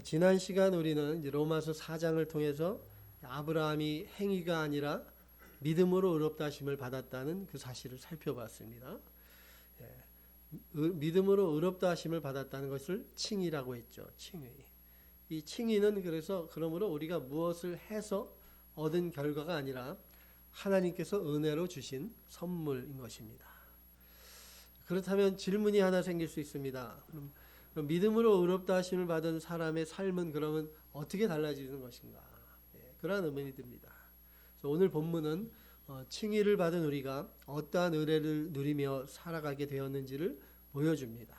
지난 시간 우리는 이제 로마서 4장을 통해서 아브라함이 행위가 아니라 믿음으로 의롭다 하심을 받았다는 그 사실을 살펴봤습니다. 믿음으로 의롭다 하심을 받았다는 것을 칭의라고 했죠. 칭의. 이 칭의는 그러므로 우리가 무엇을 해서 얻은 결과가 아니라 하나님께서 은혜로 주신 선물인 것입니다. 그렇다면 질문이 하나 생길 수 있습니다. 그럼 믿음으로 의롭다 하심을 받은 사람의 삶은 그러면 어떻게 달라지는 것인가? 그러한 의문이 듭니다. 그래서 오늘 본문은 칭의를 받은 우리가 어떠한 은혜를 누리며 살아가게 되었는지를 보여줍니다.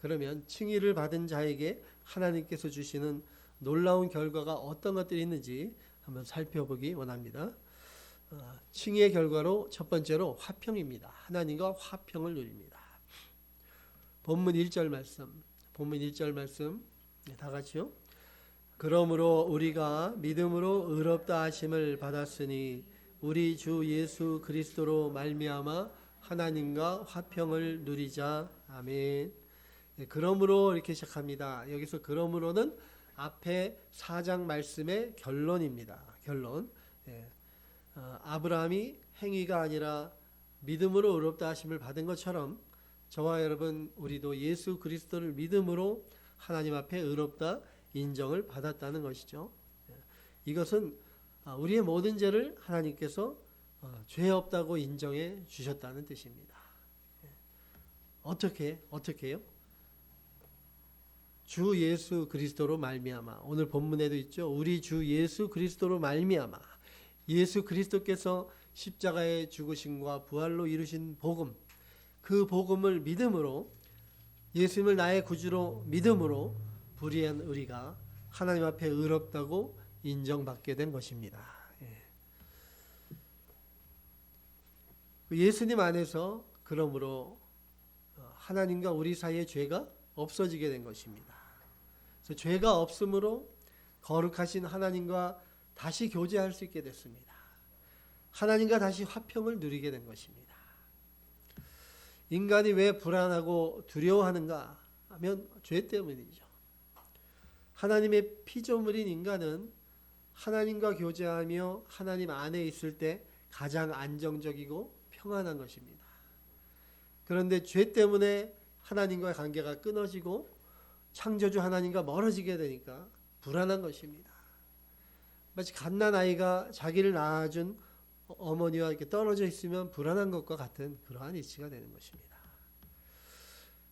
그러면 칭의를 받은 자에게 하나님께서 주시는 놀라운 결과가 어떤 것들이 있는지 한번 살펴보기 원합니다. 칭의의 결과로 첫 번째로 화평입니다. 하나님과 화평을 누립니다. 본문 1절 말씀 다 같이요. 그러므로 우리가 믿음으로 의롭다 하심을 받았으니 우리 주 예수 그리스도로 말미암아 하나님과 화평을 누리자. 아멘. 그러므로 이렇게 시작합니다. 여기서 그러므로는 앞에 4장 말씀의 결론입니다. 결론. 아브라함이 행위가 아니라 믿음으로 의롭다 하심을 받은 것처럼 저와 여러분 우리도 예수 그리스도를 믿음으로 하나님 앞에 의롭다 인정을 받았다는 것이죠. 이것은 우리의 모든 죄를 하나님께서 죄 없다고 인정해 주셨다는 뜻입니다. 어떻게요? 주 예수 그리스도로 말미암아. 오늘 본문에도 있죠. 우리 주 예수 그리스도로 말미암아. 예수 그리스도께서 십자가의 죽으심과 부활로 이루신 복음, 그 복음을 믿음으로, 예수님을 나의 구주로 믿음으로 불의한 우리가 하나님 앞에 의롭다고 인정받게 된 것입니다. 예수님 안에서 그러므로 하나님과 우리 사이의 죄가 없어지게 된 것입니다. 그래서 죄가 없으므로 거룩하신 하나님과 다시 교제할 수 있게 됐습니다. 하나님과 다시 화평을 누리게 된 것입니다. 인간이 왜 불안하고 두려워하는가 하면 죄 때문이죠. 하나님의 피조물인 인간은 하나님과 교제하며 하나님 안에 있을 때 가장 안정적이고 평안한 것입니다. 그런데 죄 때문에 하나님과의 관계가 끊어지고 창조주 하나님과 멀어지게 되니까 불안한 것입니다. 마치 갓난아이가 자기를 낳아준 어머니와 이렇게 떨어져 있으면 불안한 것과 같은 그러한 이치가 되는 것입니다.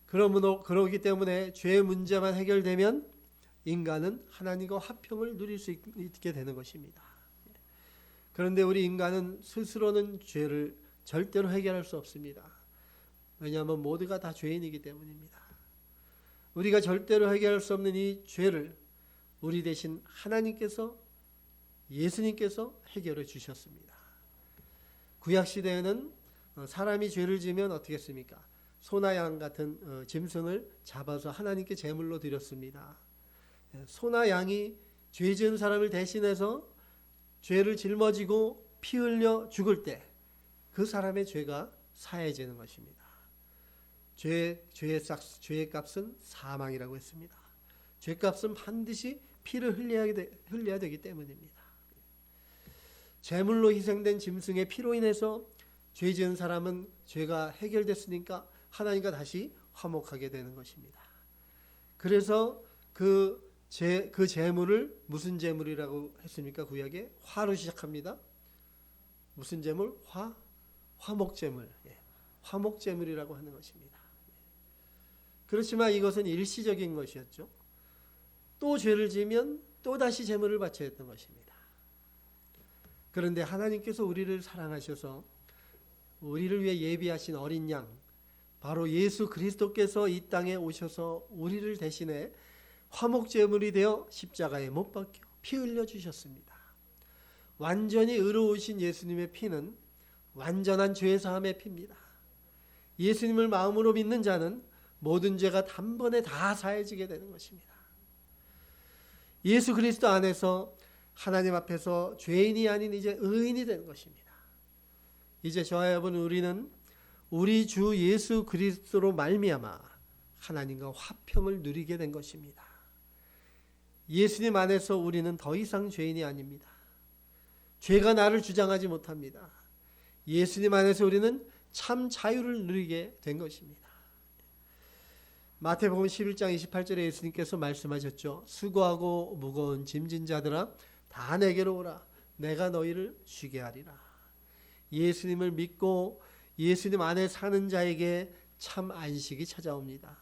그러기 때문에 죄의 문제만 해결되면 인간은 하나님과 화평을 누릴 수 있게 되는 것입니다. 그런데 우리 인간은 스스로는 죄를 절대로 해결할 수 없습니다. 왜냐하면 모두가 다 죄인이기 때문입니다. 우리가 절대로 해결할 수 없는 이 죄를 우리 대신 하나님께서, 예수님께서 해결해 주셨습니다. 구약시대에는 사람이 죄를 지면 어떻게 했습니까? 소나 양 같은 짐승을 잡아서 하나님께 제물로 드렸습니다. 소나 양이 죄 지은 사람을 대신해서 죄를 짊어지고 피 흘려 죽을 때 그 사람의 죄가 사해지는 것입니다. 죄의 값은 사망이라고 했습니다. 죄값은 반드시 피를 흘려야 되기 때문입니다. 제물로 희생된 짐승의 피로 인해서 죄 지은 사람은 죄가 해결됐으니까 하나님과 다시 화목하게 되는 것입니다. 그래서 그 제물을 무슨 제물이라고 했습니까? 구약에 화로 시작합니다. 무슨 제물? 화목제물. 화목제물이라고 하는 것입니다. 그렇지만 이것은 일시적인 것이었죠. 또 죄를 지으면 또 다시 제물을 바쳐야 했던 것입니다. 그런데 하나님께서 우리를 사랑하셔서 우리를 위해 예비하신 어린 양, 바로 예수 그리스도께서 이 땅에 오셔서 우리를 대신해 화목제물이 되어 십자가에 못 박혀 피 흘려 주셨습니다. 완전히 의로우신 예수님의 피는 완전한 죄사함의 피입니다. 예수님을 마음으로 믿는 자는 모든 죄가 단번에 다 사해지게 되는 것입니다. 예수 그리스도 안에서 하나님 앞에서 죄인이 아닌 이제 의인이 되는 것입니다. 이제 저와 여러분 우리는 우리 주 예수 그리스도로 말미암아 하나님과 화평을 누리게 된 것입니다. 예수님 안에서 우리는 더 이상 죄인이 아닙니다. 죄가 나를 주장하지 못합니다. 예수님 안에서 우리는 참 자유를 누리게 된 것입니다. 마태복음 11장 28절에 예수님께서 말씀하셨죠. 수고하고 무거운 짐진 자들아 다 내게로 오라. 내가 너희를 쉬게 하리라. 예수님을 믿고 예수님 안에 사는 자에게 참 안식이 찾아옵니다.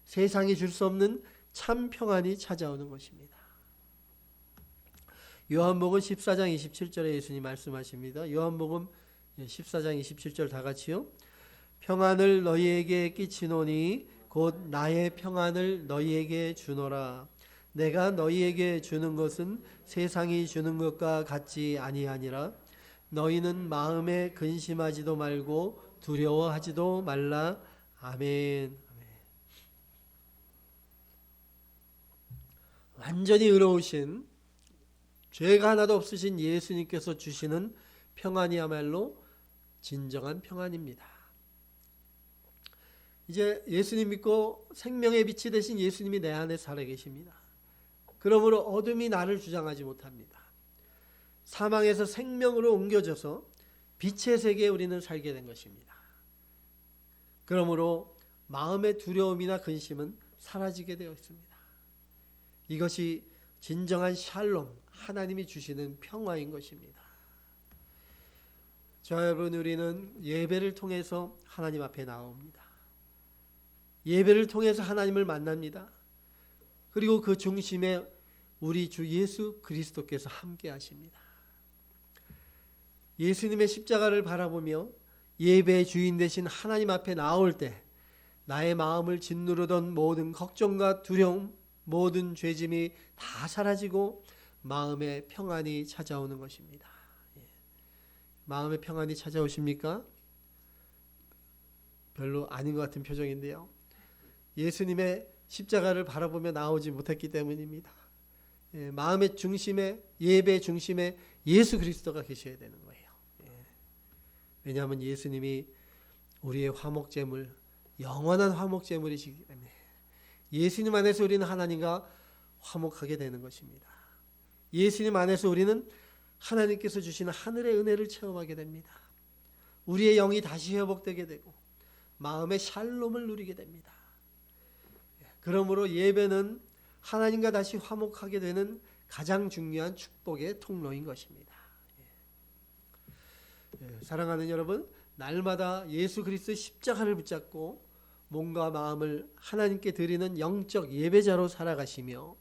세상이 줄 수 없는 참 평안이 찾아오는 것입니다. 요한복음 14장 27절에 예수님 말씀하십니다. 요한복음 14장 27절 다 같이요. 평안을 너희에게 끼치노니 곧 나의 평안을 너희에게 주노라. 내가 너희에게 주는 것은 세상이 주는 것과 같지 아니하니라. 너희는 마음에 근심하지도 말고 두려워하지도 말라. 아멘. 완전히 의로우신 죄가 하나도 없으신 예수님께서 주시는 평안이야말로 진정한 평안입니다. 이제 예수님 믿고 생명의 빛이 되신 예수님이 내 안에 살아 계십니다. 그러므로 어둠이 나를 주장하지 못합니다. 사망에서 생명으로 옮겨져서 빛의 세계에 우리는 살게 된 것입니다. 그러므로 마음의 두려움이나 근심은 사라지게 되어 있습니다. 이것이 진정한 샬롬, 하나님이 주시는 평화인 것입니다. 자, 여러분, 우리는 예배를 통해서 하나님 앞에 나옵니다. 예배를 통해서 하나님을 만납니다. 그리고 그 중심에 우리 주 예수 그리스도께서 함께 하십니다. 예수님의 십자가를 바라보며 예배의 주인 되신 하나님 앞에 나올 때 나의 마음을 짓누르던 모든 걱정과 두려움, 모든 죄짐이 다 사라지고 마음의 평안이 찾아오는 것입니다. 마음의 평안이 찾아오십니까? 별로 아닌 것 같은 표정인데요. 예수님의 십자가를 바라보며 나오지 못했기 때문입니다. 마음의 중심에, 예배의 중심에 예수 그리스도가 계셔야 되는 거예요. 왜냐하면 예수님이 우리의 화목제물, 영원한 화목제물이시기 때문에 예수님 안에서 우리는 하나님과 화목하게 되는 것입니다. 예수님 안에서 우리는 하나님께서 주시는 하늘의 은혜를 체험하게 됩니다. 우리의 영이 다시 회복되게 되고 마음의 샬롬을 누리게 됩니다. 그러므로 예배는 하나님과 다시 화목하게 되는 가장 중요한 축복의 통로인 것입니다. 사랑하는 여러분, 날마다 예수 그리스도의 십자가를 붙잡고 몸과 마음을 하나님께 드리는 영적 예배자로 살아가시며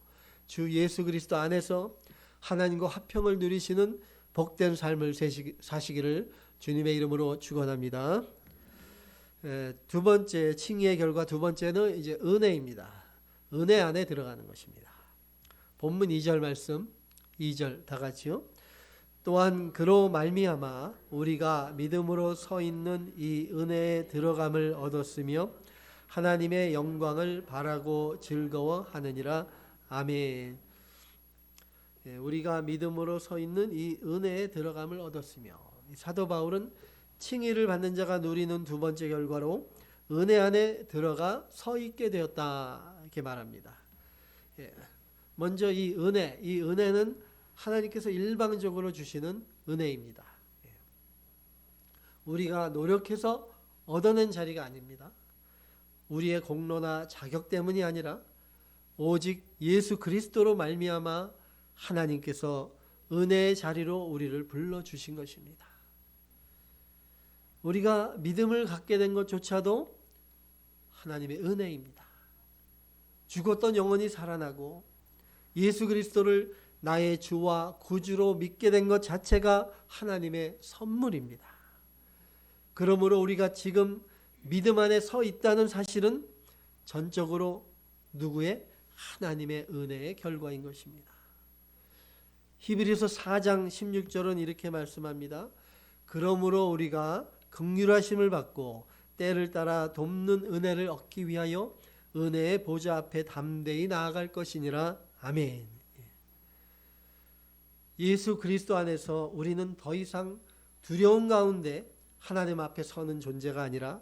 주 예수 그리스도 안에서 하나님과 화평을 누리시는 복된 삶을 사시기를 주님의 이름으로 축원합니다. 두 번째 칭의의 결과 두 번째는 이제 은혜입니다. 은혜 안에 들어가는 것입니다. 본문 2절 말씀 2절 다 같이요. 또한 그로 말미암아 우리가 믿음으로 서 있는 이 은혜에 들어감을 얻었으며 하나님의 영광을 바라고 즐거워하느니라. 아멘. 우리가 믿음으로 서 있는 이 은혜에 들어감을 얻었으며, 사도 바울은 칭의를 받는 자가 누리는 두 번째 결과로 은혜 안에 들어가 서 있게 되었다 이렇게 말합니다. 먼저 이 은혜는 하나님께서 일방적으로 주시는 은혜입니다. 우리가 노력해서 얻어낸 자리가 아닙니다. 우리의 공로나 자격 때문이 아니라 오직 예수 그리스도로 말미암아 하나님께서 은혜의 자리로 우리를 불러주신 것입니다. 우리가 믿음을 갖게 된 것조차도 하나님의 은혜입니다. 죽었던 영혼이 살아나고 예수 그리스도를 나의 주와 구주로 믿게 된 것 자체가 하나님의 선물입니다. 그러므로 우리가 지금 믿음 안에 서 있다는 사실은 전적으로 누구의? 하나님의 은혜의 결과인 것입니다. 히브리서 4장 16절은 이렇게 말씀합니다. 그러므로 우리가 긍휼하심을 받고 때를 따라 돕는 은혜를 얻기 위하여 은혜의 보좌 앞에 담대히 나아갈 것이니라. 아멘. 예수 그리스도 안에서 우리는 더 이상 두려움 가운데 하나님 앞에 서는 존재가 아니라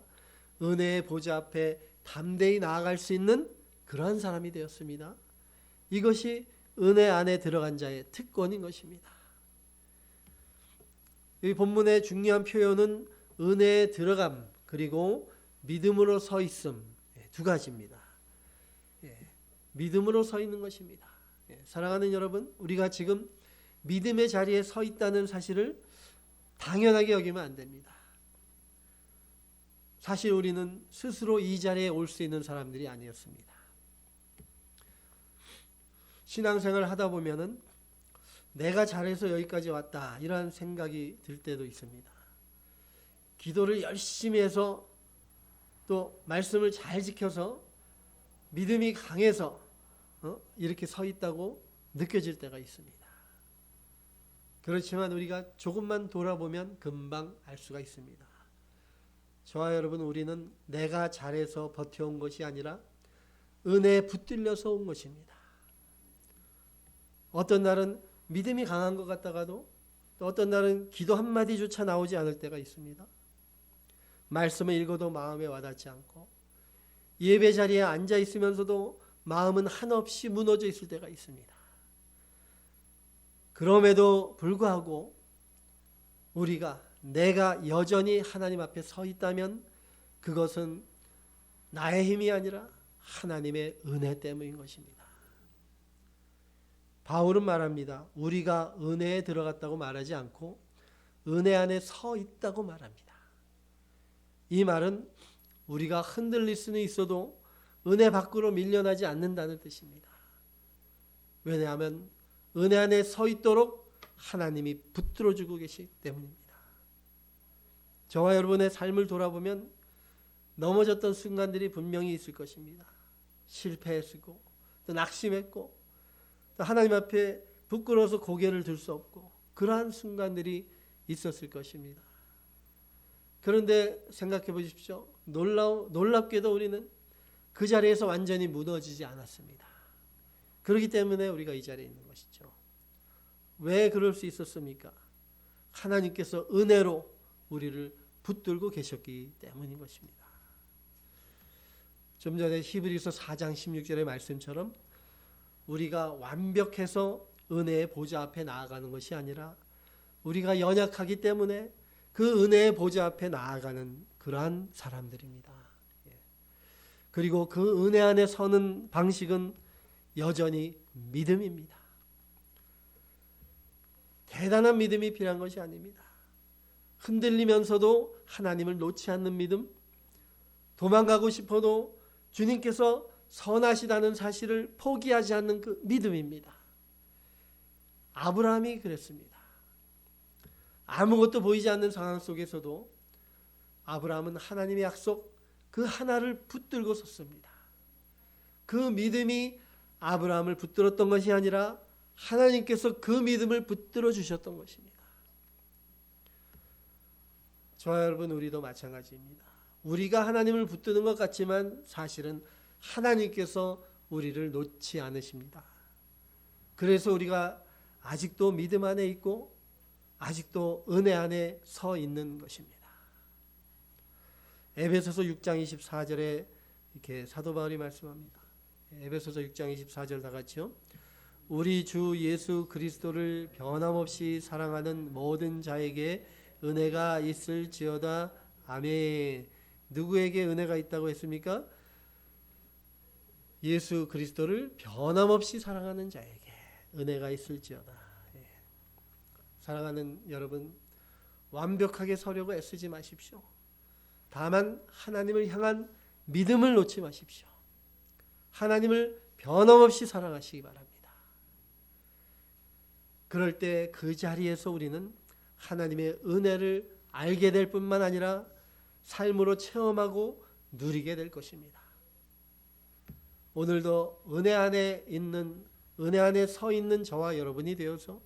은혜의 보좌 앞에 담대히 나아갈 수 있는 그러한 사람이 되었습니다. 이것이 은혜 안에 들어간 자의 특권인 것입니다. 이 본문의 중요한 표현은 은혜에 들어감 그리고 믿음으로 서 있음, 두 가지입니다. 믿음으로 서 있는 것입니다. 사랑하는 여러분, 우리가 지금 믿음의 자리에 서 있다는 사실을 당연하게 여기면 안 됩니다. 사실 우리는 스스로 이 자리에 올 수 있는 사람들이 아니었습니다. 신앙생활을 하다 보면은 내가 잘해서 여기까지 왔다 이런 생각이 들 때도 있습니다. 기도를 열심히 해서 또 말씀을 잘 지켜서 믿음이 강해서 이렇게 서 있다고 느껴질 때가 있습니다. 그렇지만 우리가 조금만 돌아보면 금방 알 수가 있습니다. 저와 여러분, 우리는 내가 잘해서 버텨온 것이 아니라 은혜에 붙들려서 온 것입니다. 어떤 날은 믿음이 강한 것 같다가도 또 어떤 날은 기도 한마디조차 나오지 않을 때가 있습니다. 말씀을 읽어도 마음에 와닿지 않고 예배 자리에 앉아 있으면서도 마음은 한없이 무너져 있을 때가 있습니다. 그럼에도 불구하고 내가 여전히 하나님 앞에 서 있다면 그것은 나의 힘이 아니라 하나님의 은혜 때문인 것입니다. 바울은 말합니다. 우리가 은혜에 들어갔다고 말하지 않고 은혜 안에 서 있다고 말합니다. 이 말은 우리가 흔들릴 수는 있어도 은혜 밖으로 밀려나지 않는다는 뜻입니다. 왜냐하면 은혜 안에 서 있도록 하나님이 붙들어주고 계시기 때문입니다. 저와 여러분의 삶을 돌아보면 넘어졌던 순간들이 분명히 있을 것입니다. 실패했고 또 낙심했고 또 하나님 앞에 부끄러워서 고개를 들 수 없고 그러한 순간들이 있었을 것입니다. 그런데 생각해 보십시오. 놀랍게도 우리는 그 자리에서 완전히 무너지지 않았습니다. 그렇기 때문에 우리가 이 자리에 있는 것이죠. 왜 그럴 수 있었습니까? 하나님께서 은혜로 우리를 붙들고 계셨기 때문인 것입니다. 좀 전에 히브리서 4장 16절의 말씀처럼 우리가 완벽해서 은혜의 보좌 앞에 나아가는 것이 아니라 우리가 연약하기 때문에 그 은혜의 보좌 앞에 나아가는 그러한 사람들입니다. 그리고 그 은혜 안에 서는 방식은 여전히 믿음입니다. 대단한 믿음이 필요한 것이 아닙니다. 흔들리면서도 하나님을 놓지 않는 믿음, 도망가고 싶어도 주님께서 선하시다는 사실을 포기하지 않는 그 믿음입니다. 아브라함이 그랬습니다. 아무것도 보이지 않는 상황 속에서도 아브라함은 하나님의 약속 그 하나를 붙들고 섰습니다. 그 믿음이 아브라함을 붙들었던 것이 아니라 하나님께서 그 믿음을 붙들어 주셨던 것입니다. 저와 여러분, 우리도 마찬가지입니다. 우리가 하나님을 붙드는 것 같지만 사실은 하나님께서 우리를 놓지 않으십니다. 그래서 우리가 아직도 믿음 안에 있고 아직도 은혜 안에 서 있는 것입니다. 에베소서 6장 24절에 이렇게 사도 바울이 말씀합니다. 에베소서 6장 24절 다 같이요. 우리 주 예수 그리스도를 변함없이 사랑하는 모든 자에게 은혜가 있을지어다. 아멘. 누구에게 은혜가 있다고 했습니까? 예수 그리스도를 변함없이 사랑하는 자에게 은혜가 있을지어다. 사랑하는 여러분, 완벽하게 서려고 애쓰지 마십시오. 다만 하나님을 향한 믿음을 놓지 마십시오. 하나님을 변함없이 사랑하시기 바랍니다. 그럴 때 그 자리에서 우리는 하나님의 은혜를 알게 될 뿐만 아니라 삶으로 체험하고 누리게 될 것입니다. 오늘도 은혜 안에 서 있는 저와 여러분이 되어서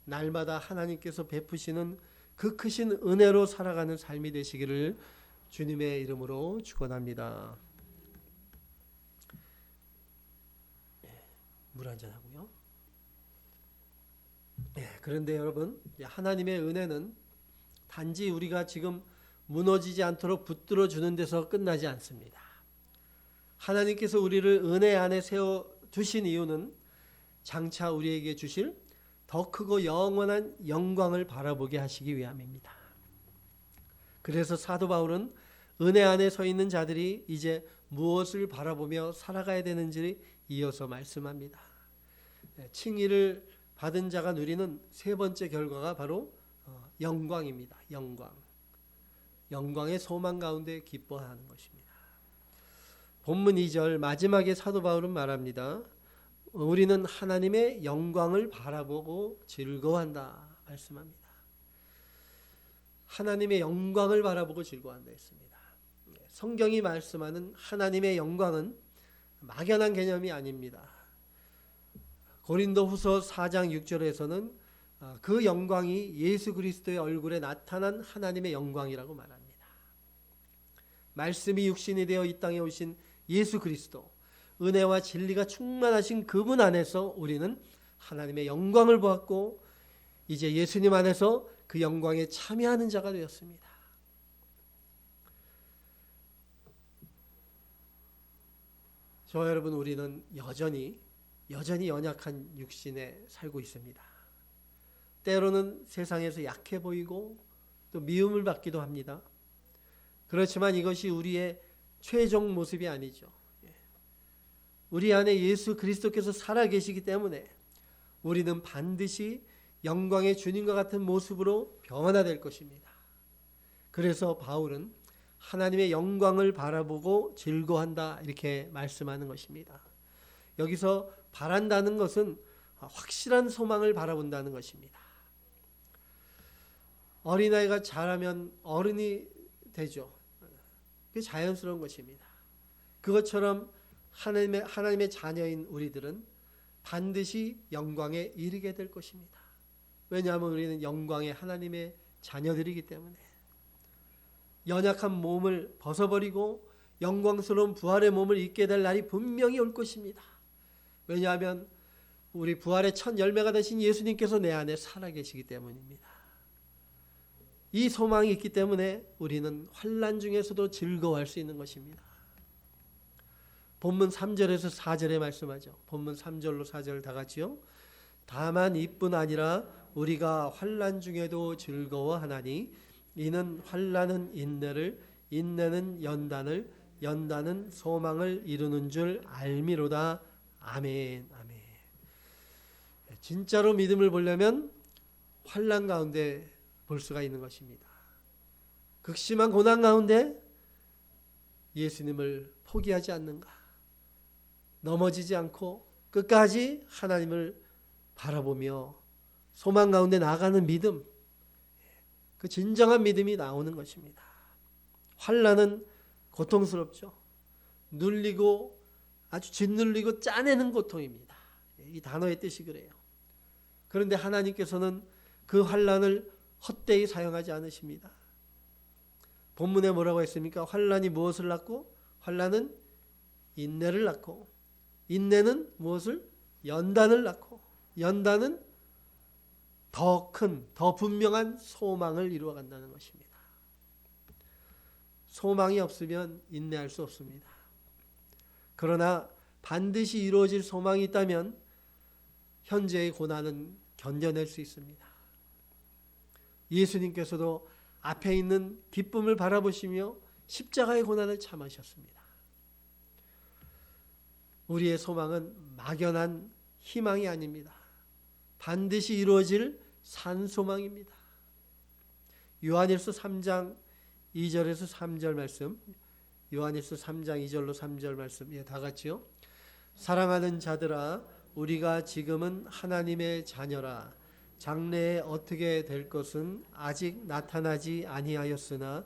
날마다 하나님께서 베푸시는 그 크신 은혜로 살아가는 삶이 되시기를 주님의 이름으로 축원합니다. 물 한잔 하고요. 그런데 여러분, 하나님의 은혜는 단지 우리가 지금 무너지지 않도록 붙들어 주는 데서 끝나지 않습니다. 하나님께서 우리를 은혜 안에 세워 두신 이유는 장차 우리에게 주실 더 크고 영원한 영광을 바라보게 하시기 위함입니다. 그래서 사도 바울은 은혜 안에 서 있는 자들이 이제 무엇을 바라보며 살아가야 되는지를 이어서 말씀합니다. 칭의를 받은 자가 누리는 세 번째 결과가 바로 영광입니다. 영광의 소망 가운데 기뻐하는 것입니다. 본문 2절 마지막에 사도 바울은 말합니다. 우리는 하나님의 영광을 바라보고 즐거워한다 말씀합니다. 하나님의 영광을 바라보고 즐거워한다 했습니다. 성경이 말씀하는 하나님의 영광은 막연한 개념이 아닙니다. 고린도후서 4장 6절에서는 그 영광이 예수 그리스도의 얼굴에 나타난 하나님의 영광이라고 말합니다. 말씀이 육신이 되어 이 땅에 오신 예수 그리스도, 은혜와 진리가 충만하신 그분 안에서 우리는 하나님의 영광을 보았고 이제 예수님 안에서 그 영광에 참여하는 자가 되었습니다. 저와 여러분, 우리는 여전히 연약한 육신에 살고 있습니다. 때로는 세상에서 약해 보이고 또 미움을 받기도 합니다. 그렇지만 이것이 우리의 최종 모습이 아니죠. 우리 안에 예수 그리스도께서 살아계시기 때문에 우리는 반드시 영광의 주님과 같은 모습으로 변화될 것입니다. 그래서 바울은 하나님의 영광을 바라보고 즐거워한다 이렇게 말씀하는 것입니다. 여기서 바란다는 것은 확실한 소망을 바라본다는 것입니다. 어린아이가 자라면 어른이 되죠. 그게 자연스러운 것입니다. 그것처럼 하나님의 자녀인 우리들은 반드시 영광에 이르게 될 것입니다. 왜냐하면 우리는 영광의 하나님의 자녀들이기 때문에 연약한 몸을 벗어버리고 영광스러운 부활의 몸을 입게 될 날이 분명히 올 것입니다. 왜냐하면 우리 부활의 첫 열매가 되신 예수님께서 내 안에 살아계시기 때문입니다. 이 소망이 있기 때문에 우리는 환난 중에서도 즐거워할 수 있는 것입니다. 본문 3절에서 4절에 말씀하죠. 본문 3절로 4절 다 같이요. 다만 이뿐 아니라 우리가 환난 중에도 즐거워하나니 이는 환난은 인내를, 인내는 연단을, 연단은 소망을 이루는 줄 알미로다. 아멘. 아멘. 진짜로 믿음을 보려면 환난 가운데 볼 수가 있는 것입니다. 극심한 고난 가운데 예수님을 포기하지 않는가, 넘어지지 않고 끝까지 하나님을 바라보며 소망 가운데 나아가는 믿음, 그 진정한 믿음이 나오는 것입니다. 환난은 고통스럽죠. 눌리고 아주 짓눌리고 짜내는 고통입니다. 이 단어의 뜻이 그래요. 그런데 하나님께서는 그 환난을 헛되이 사용하지 않으십니다. 본문에 뭐라고 했습니까? 환난이 무엇을 낳고? 환난은 인내를 낳고, 인내는 무엇을? 연단을 낳고, 연단은 더 큰, 더 분명한 소망을 이루어 간다는 것입니다. 소망이 없으면 인내할 수 없습니다. 그러나 반드시 이루어질 소망이 있다면 현재의 고난은 견뎌낼 수 있습니다. 예수님께서도 앞에 있는 기쁨을 바라보시며 십자가의 고난을 참으셨습니다. 우리의 소망은 막연한 희망이 아닙니다. 반드시 이루어질 산소망입니다. 요한일서 3장 2절에서 3절 말씀, 요한일서 3장 2절로 3절 말씀, 다 같이요. 사랑하는 자들아, 우리가 지금은 하나님의 자녀라. 장래에 어떻게 될 것은 아직 나타나지 아니하였으나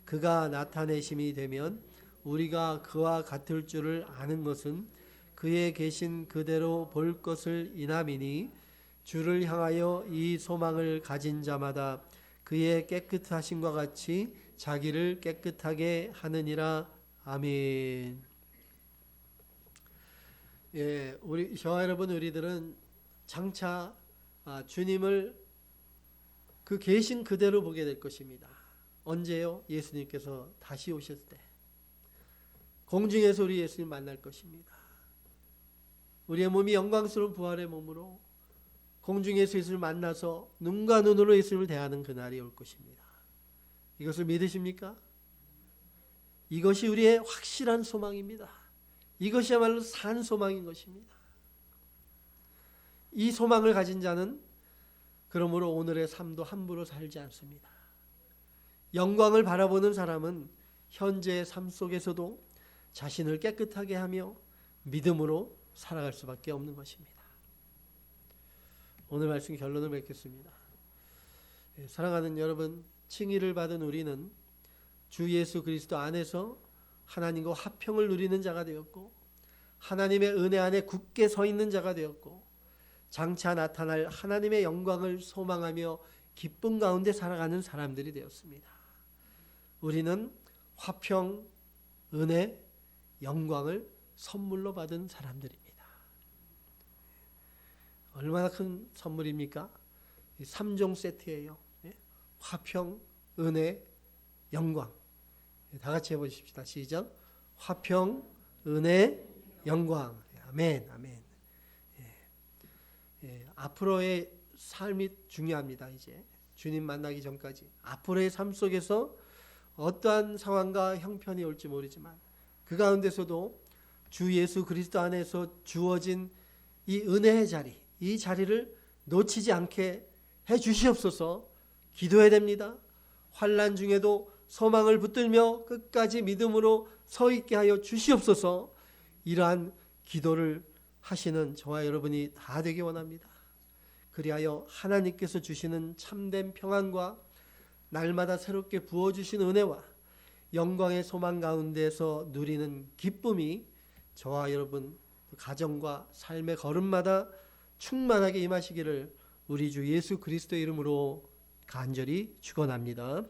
그가 나타내심이 되면 우리가 그와 같을 줄을 아는 것은 그에 계신 그대로 볼 것을 인함이니 주를 향하여 이 소망을 가진 자마다 그의 깨끗하심과 같이 자기를 깨끗하게 하느니라. 아멘. 저와 여러분, 우리들은 장차 주님을 그 계신 그대로 보게 될 것입니다. 언제요? 예수님께서 다시 오셨을 때 공중에서 우리 예수님 만날 것입니다. 우리의 몸이 영광스러운 부활의 몸으로 공중에서 예수를 만나서 눈과 눈으로 예수님을 대하는 그날이 올 것입니다. 이것을 믿으십니까? 이것이 우리의 확실한 소망입니다. 이것이야말로 산 소망인 것입니다. 이 소망을 가진 자는 그러므로 오늘의 삶도 함부로 살지 않습니다. 영광을 바라보는 사람은 현재의 삶 속에서도 자신을 깨끗하게 하며 믿음으로 살아갈 수밖에 없는 것입니다. 오늘 말씀 결론을 맺겠습니다. 사랑하는 여러분, 칭의를 받은 우리는 주 예수 그리스도 안에서 하나님과 화평을 누리는 자가 되었고 하나님의 은혜 안에 굳게 서 있는 자가 되었고 장차 나타날 하나님의 영광을 소망하며 기쁨 가운데 살아가는 사람들이 되었습니다. 우리는 화평, 은혜, 영광을 선물로 받은 사람들입니다. 얼마나 큰 선물입니까? 3종 세트예요. 화평, 은혜, 영광. 다 같이 해보십시다. 시작. 화평, 은혜, 영광. 아멘, 아멘. 앞으로의 삶이 중요합니다. 이제 주님 만나기 전까지 앞으로의 삶 속에서 어떠한 상황과 형편이 올지 모르지만 그 가운데서도 주 예수 그리스도 안에서 주어진 이 은혜의 자리, 이 자리를 놓치지 않게 해 주시옵소서. 기도해야 됩니다. 환난 중에도 소망을 붙들며 끝까지 믿음으로 서 있게 하여 주시옵소서. 이러한 기도를 하시는 저와 여러분이 다 되기 원합니다. 그리하여 하나님께서 주시는 참된 평안과 날마다 새롭게 부어주신 은혜와 영광의 소망 가운데서 누리는 기쁨이 저와 여러분 가정과 삶의 걸음마다 충만하게 임하시기를 우리 주 예수 그리스도의 이름으로 간절히 축원합니다.